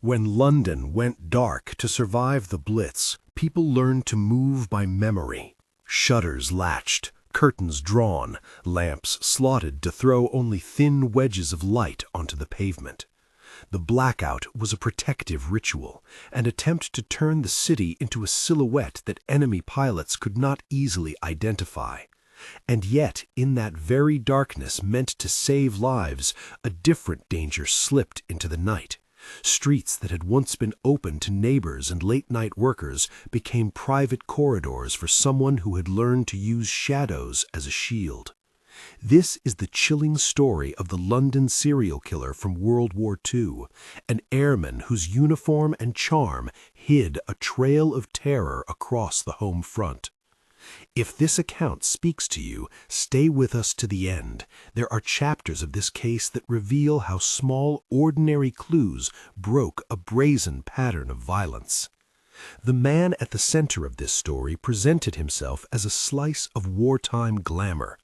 When London went dark to survive the Blitz, people learned to move by memory. Shutters latched, curtains drawn, lamps slotted to throw only thin wedges of light onto the pavement. The blackout was a protective ritual, an attempt to turn the city into a silhouette that enemy pilots could not easily identify. And yet, in that very darkness meant to save lives, a different danger slipped into the night. Streets that had once been open to neighbors and late-night workers became private corridors for someone who had learned to use shadows as a shield. This is the chilling story of the London serial killer from World War II, an airman whose uniform and charm hid a trail of terror across the home front. If this account speaks to you, stay with us to the end. There are chapters of this case that reveal how small, ordinary clues broke a brazen pattern of violence. The man at the center of this story presented himself as a slice of wartime glamour.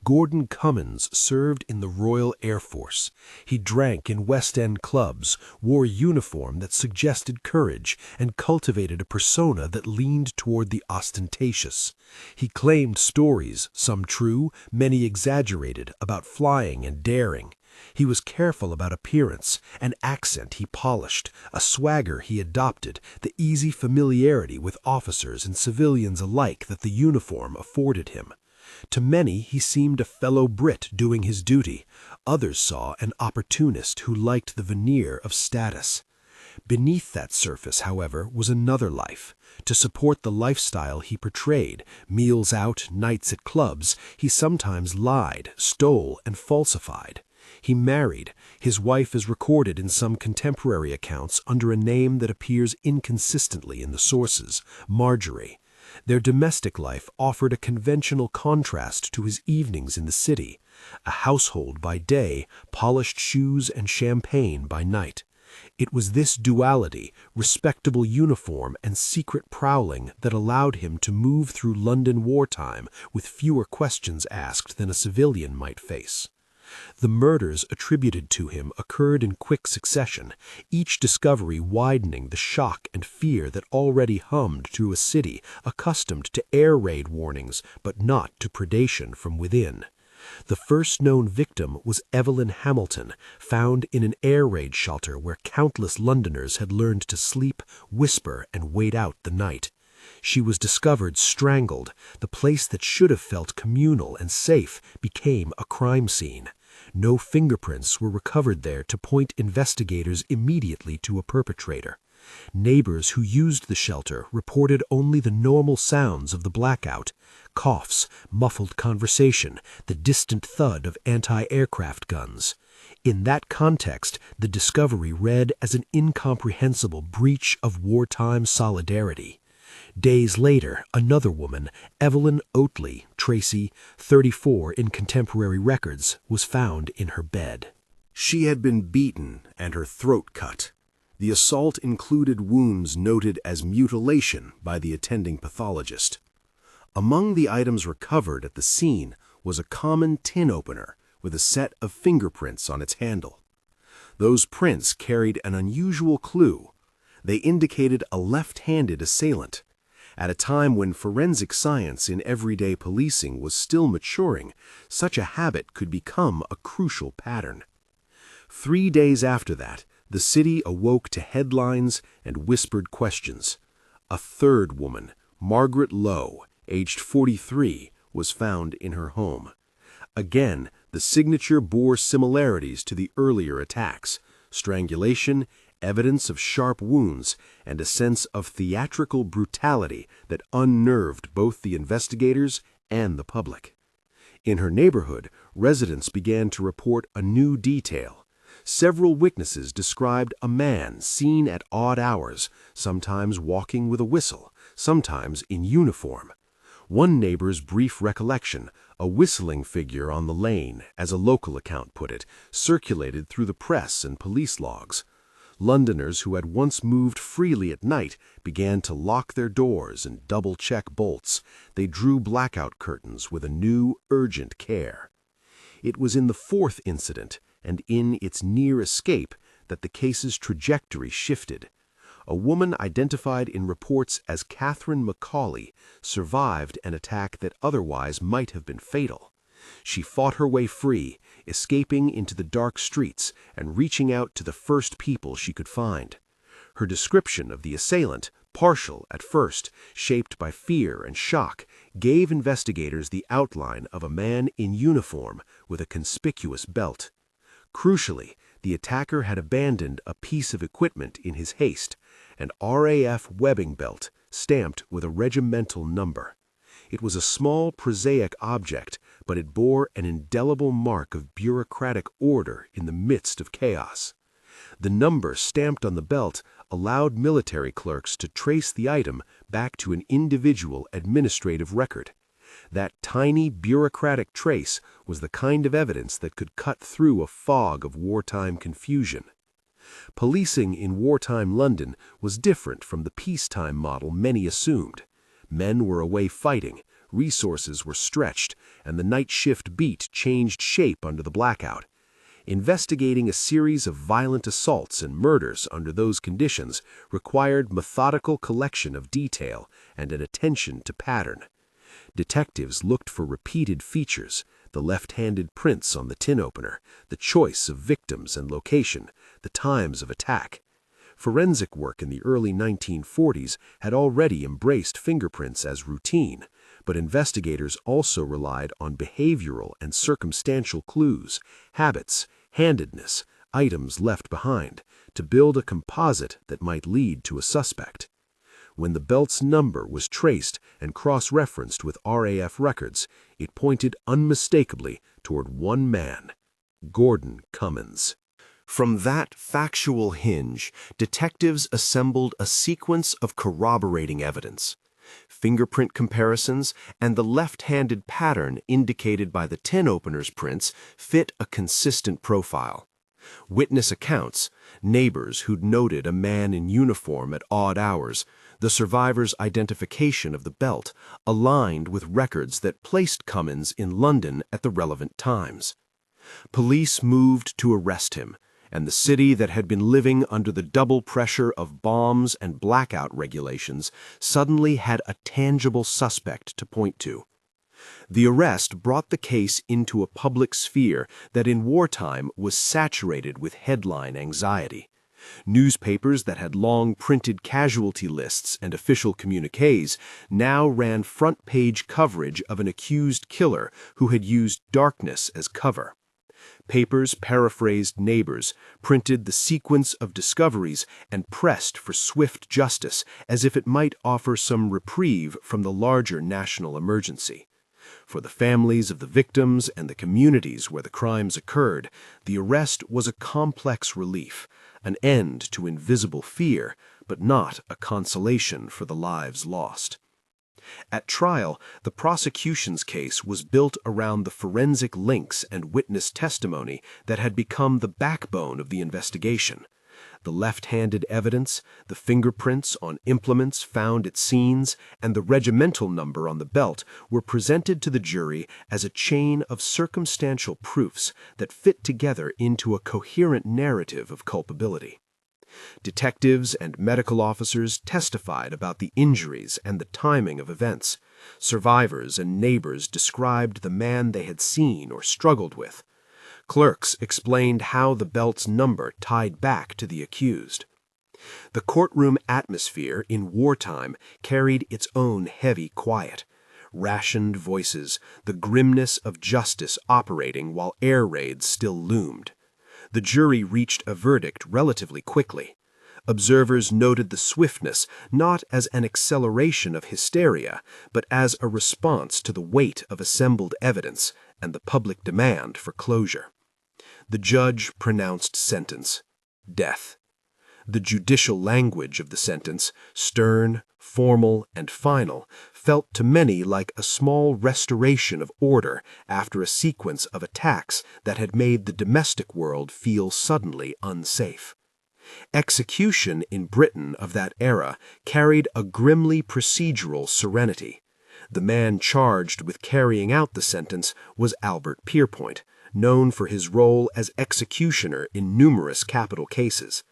Gordon Cummins served in the Royal Air Force. He drank in West End clubs, wore a uniform that suggested courage, and cultivated a persona that leaned toward the ostentatious. He claimed stories, some true, many exaggerated, about flying and daring. He was careful about appearance, an accent he polished, a swagger he adopted, the easy familiarity with officers and civilians alike that the uniform afforded him. To many, he seemed a fellow Brit doing his duty. Others saw an opportunist who liked the veneer of status. Beneath that surface, however, was another life. To support the lifestyle he portrayed, meals out, nights at clubs, he sometimes lied, stole, and falsified. He married. His wife is recorded in some contemporary accounts under a name that appears inconsistently in the sources, Marjorie. Their domestic life offered a conventional contrast to his evenings in the city, a household by day, polished shoes and champagne by night. It was this duality, respectable uniform and secret prowling, that allowed him to move through London wartime with fewer questions asked than a civilian might face. The murders attributed to him occurred in quick succession, each discovery widening the shock and fear that already hummed through a city accustomed to air raid warnings but not to predation from within. The first known victim was Evelyn Hamilton, found in an air raid shelter where countless Londoners had learned to sleep, whisper, and wait out the night. She was discovered strangled. The place that should have felt communal and safe became a crime scene. No fingerprints were recovered there to point investigators immediately to a perpetrator. Neighbors who used the shelter reported only the normal sounds of the blackout: coughs, muffled conversation, the distant thud of anti-aircraft guns. In that context, the discovery read as an incomprehensible breach of wartime solidarity. Days later, another woman, Evelyn Oatley Tracy, 34 in contemporary records, was found in her bed. She had been beaten and her throat cut. The assault included wounds noted as mutilation by the attending pathologist. Among the items recovered at the scene was a common tin opener with a set of fingerprints on its handle. Those prints carried an unusual clue. They indicated a left-handed assailant. At a time when forensic science in everyday policing was still maturing, such a habit could become a crucial pattern. 3 days after that, the city awoke to headlines and whispered questions. A third woman, Margaret Lowe, aged 43, was found in her home. Again, the signature bore similarities to the earlier attacks: strangulation, evidence of sharp wounds, and a sense of theatrical brutality that unnerved both the investigators and the public. In her neighborhood, residents began to report a new detail. Several witnesses described a man seen at odd hours, sometimes walking with a whistle, sometimes in uniform. One neighbor's brief recollection, a whistling figure on the lane, as a local account put it, circulated through the press and police logs. Londoners who had once moved freely at night began to lock their doors and double-check bolts. They drew blackout curtains with a new, urgent care. It was in the fourth incident, and in its near escape, that the case's trajectory shifted. A woman identified in reports as Catherine Macaulay survived an attack that otherwise might have been fatal. She fought her way free, escaping into the dark streets and reaching out to the first people she could find. Her description of the assailant, partial at first, shaped by fear and shock, gave investigators the outline of a man in uniform with a conspicuous belt. Crucially, the attacker had abandoned a piece of equipment in his haste, an RAF webbing belt stamped with a regimental number. It was a small, prosaic object, but it bore an indelible mark of bureaucratic order in the midst of chaos. The number stamped on the belt allowed military clerks to trace the item back to an individual administrative record. That tiny bureaucratic trace was the kind of evidence that could cut through a fog of wartime confusion. Policing in wartime London was different from the peacetime model many assumed. Men were away fighting, resources were stretched, and the night shift beat changed shape under the blackout. Investigating a series of violent assaults and murders under those conditions required methodical collection of detail and an attention to pattern. Detectives looked for repeated features, the left-handed prints on the tin opener, the choice of victims and location, the times of attack. Forensic work in the early 1940s had already embraced fingerprints as routine, but investigators also relied on behavioral and circumstantial clues, habits, handedness, items left behind, to build a composite that might lead to a suspect. When the belt's number was traced and cross-referenced with RAF records, it pointed unmistakably toward one man, Gordon Cummins. From that factual hinge, detectives assembled a sequence of corroborating evidence. Fingerprint comparisons and the left-handed pattern indicated by the tin opener's prints fit a consistent profile. Witness accounts, neighbors who'd noted a man in uniform at odd hours, the survivor's identification of the belt aligned with records that placed Cummins in London at the relevant times. Police moved to arrest him, and the city that had been living under the double pressure of bombs and blackout regulations suddenly had a tangible suspect to point to. The arrest brought the case into a public sphere that in wartime was saturated with headline anxiety. Newspapers that had long printed casualty lists and official communiques now ran front-page coverage of an accused killer who had used darkness as cover. Papers paraphrased neighbors, printed the sequence of discoveries, and pressed for swift justice as if it might offer some reprieve from the larger national emergency. For the families of the victims and the communities where the crimes occurred, the arrest was a complex relief, an end to invisible fear, but not a consolation for the lives lost. At trial, the prosecution's case was built around the forensic links and witness testimony that had become the backbone of the investigation. The left-handed evidence, the fingerprints on implements found at scenes, and the regimental number on the belt were presented to the jury as a chain of circumstantial proofs that fit together into a coherent narrative of culpability. Detectives and medical officers testified about the injuries and the timing of events. Survivors and neighbors described the man they had seen or struggled with. Clerks explained how the belt's number tied back to the accused. The courtroom atmosphere in wartime carried its own heavy quiet. Rationed voices, the grimness of justice operating while air raids still loomed. The jury reached a verdict relatively quickly. Observers noted the swiftness not as an acceleration of hysteria, but as a response to the weight of assembled evidence and the public demand for closure. The judge pronounced sentence: death. The judicial language of the sentence, stern, formal, and final, felt to many like a small restoration of order after a sequence of attacks that had made the domestic world feel suddenly unsafe. Execution in Britain of that era carried a grimly procedural serenity. The man charged with carrying out the sentence was Albert Pierpoint, known for his role as executioner in numerous capital cases.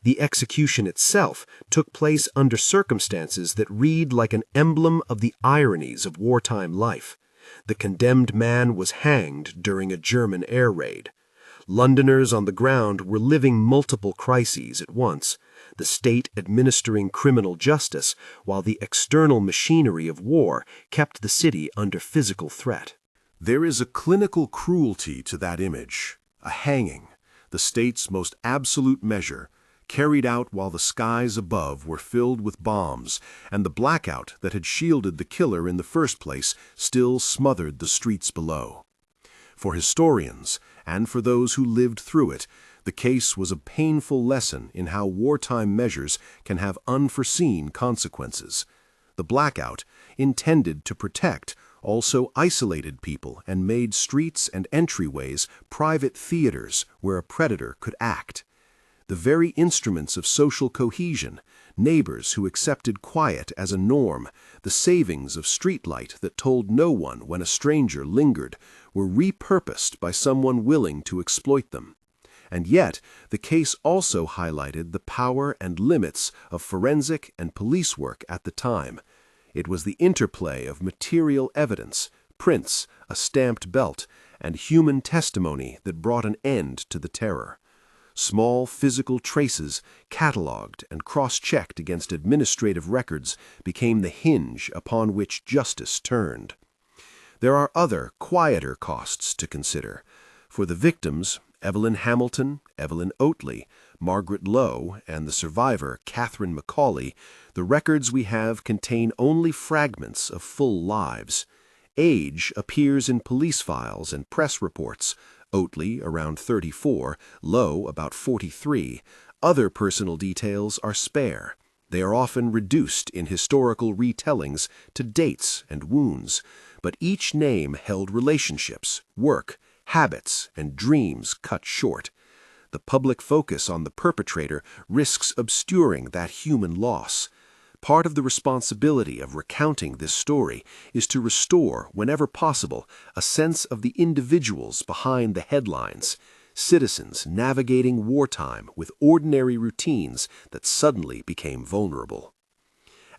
The execution itself took place under circumstances that read like an emblem of the ironies of wartime life. The condemned man was hanged during a German air raid. Londoners on the ground were living multiple crises at once, the state administering criminal justice while the external machinery of war kept the city under physical threat. There is a clinical cruelty to that image, a hanging, the state's most absolute measure, carried out while the skies above were filled with bombs, and the blackout that had shielded the killer in the first place still smothered the streets below. For historians, and for those who lived through it, the case was a painful lesson in how wartime measures can have unforeseen consequences. The blackout, intended to protect, also isolated people and made streets and entryways private theaters where a predator could act. The very instruments of social cohesion, neighbors who accepted quiet as a norm, the savings of streetlight that told no one when a stranger lingered, were repurposed by someone willing to exploit them. And yet, the case also highlighted the power and limits of forensic and police work at the time. It was the interplay of material evidence, prints, a stamped belt, and human testimony that brought an end to the terror. Small physical traces, catalogued and cross-checked against administrative records, became the hinge upon which justice turned. There are other, quieter costs to consider. For the victims, Evelyn Hamilton, Evelyn Oatley, Margaret Lowe, and the survivor, Catherine Macaulay, the records we have contain only fragments of full lives. Age appears in police files and press reports. Oatley, around 34, Lowe, about 43. Other personal details are spare. They are often reduced in historical retellings to dates and wounds, but each name held relationships, work, habits, and dreams cut short. The public focus on the perpetrator risks obscuring that human loss. Part of the responsibility of recounting this story is to restore, whenever possible, a sense of the individuals behind the headlines, citizens navigating wartime with ordinary routines that suddenly became vulnerable.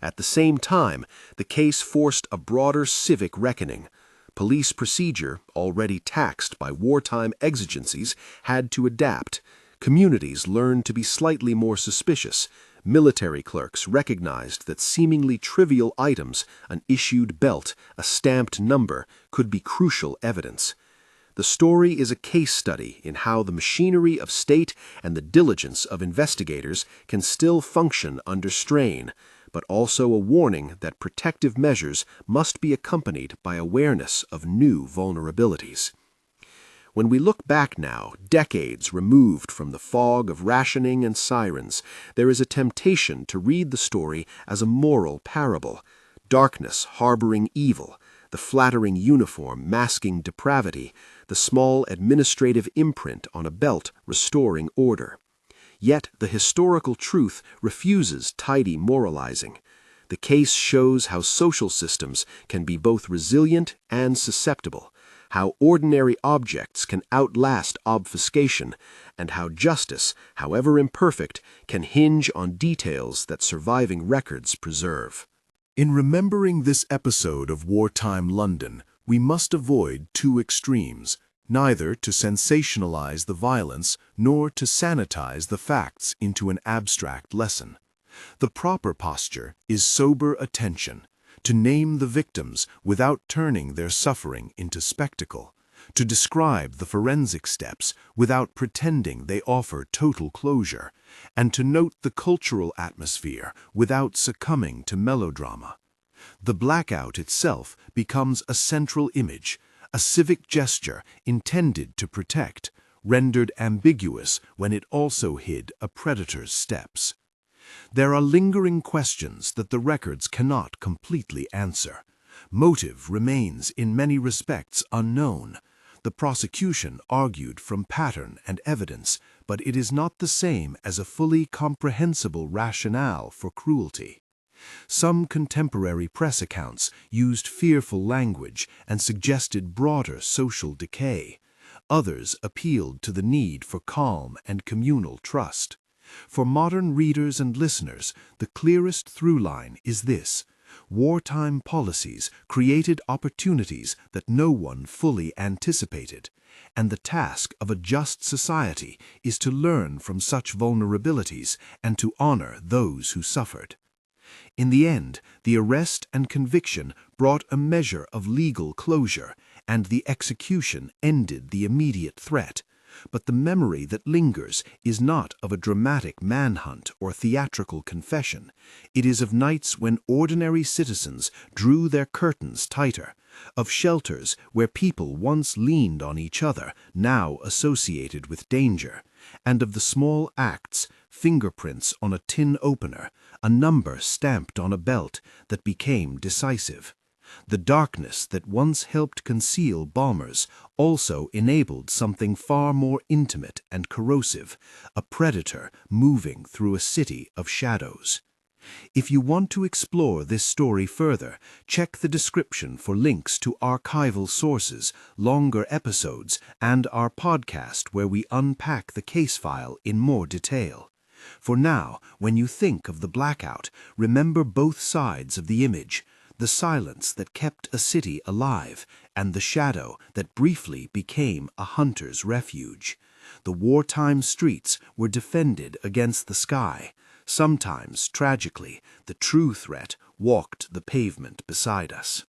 At the same time, the case forced a broader civic reckoning. Police procedure, already taxed by wartime exigencies, had to adapt. Communities learned to be slightly more suspicious. Military clerks recognized that seemingly trivial items, an issued belt, a stamped number, could be crucial evidence. The story is a case study in how the machinery of state and the diligence of investigators can still function under strain, but also a warning that protective measures must be accompanied by awareness of new vulnerabilities. When we look back now, decades removed from the fog of rationing and sirens, there is a temptation to read the story as a moral parable. Darkness harboring evil, the flattering uniform masking depravity, the small administrative imprint on a belt restoring order. Yet the historical truth refuses tidy moralizing. The case shows how social systems can be both resilient and susceptible, how ordinary objects can outlast obfuscation, and how justice, however imperfect, can hinge on details that surviving records preserve. In remembering this episode of wartime London, we must avoid two extremes, neither to sensationalize the violence nor to sanitize the facts into an abstract lesson. The proper posture is sober attention, to name the victims without turning their suffering into spectacle, to describe the forensic steps without pretending they offer total closure, and to note the cultural atmosphere without succumbing to melodrama. The blackout itself becomes a central image, a civic gesture intended to protect, rendered ambiguous when it also hid a predator's steps. There are lingering questions that the records cannot completely answer. Motive remains in many respects unknown. The prosecution argued from pattern and evidence, but it is not the same as a fully comprehensible rationale for cruelty. Some contemporary press accounts used fearful language and suggested broader social decay. Others appealed to the need for calm and communal trust. For modern readers and listeners, the clearest through line is this: wartime policies created opportunities that no one fully anticipated, and the task of a just society is to learn from such vulnerabilities and to honor those who suffered. In the end, the arrest and conviction brought a measure of legal closure, and the execution ended the immediate threat. But the memory that lingers is not of a dramatic manhunt or theatrical confession. It is of nights when ordinary citizens drew their curtains tighter, of shelters where people once leaned on each other, now associated with danger, and of the small acts, fingerprints on a tin opener, a number stamped on a belt, that became decisive. The darkness that once helped conceal bombers also enabled something far more intimate and corrosive, a predator moving through a city of shadows. If you want to explore this story further, check the description for links to archival sources, longer episodes, and our podcast where we unpack the case file in more detail. For now, when you think of the blackout, remember both sides of the image: the silence that kept a city alive, and the shadow that briefly became a hunter's refuge. The wartime streets were defended against the sky. Sometimes, tragically, the true threat walked the pavement beside us.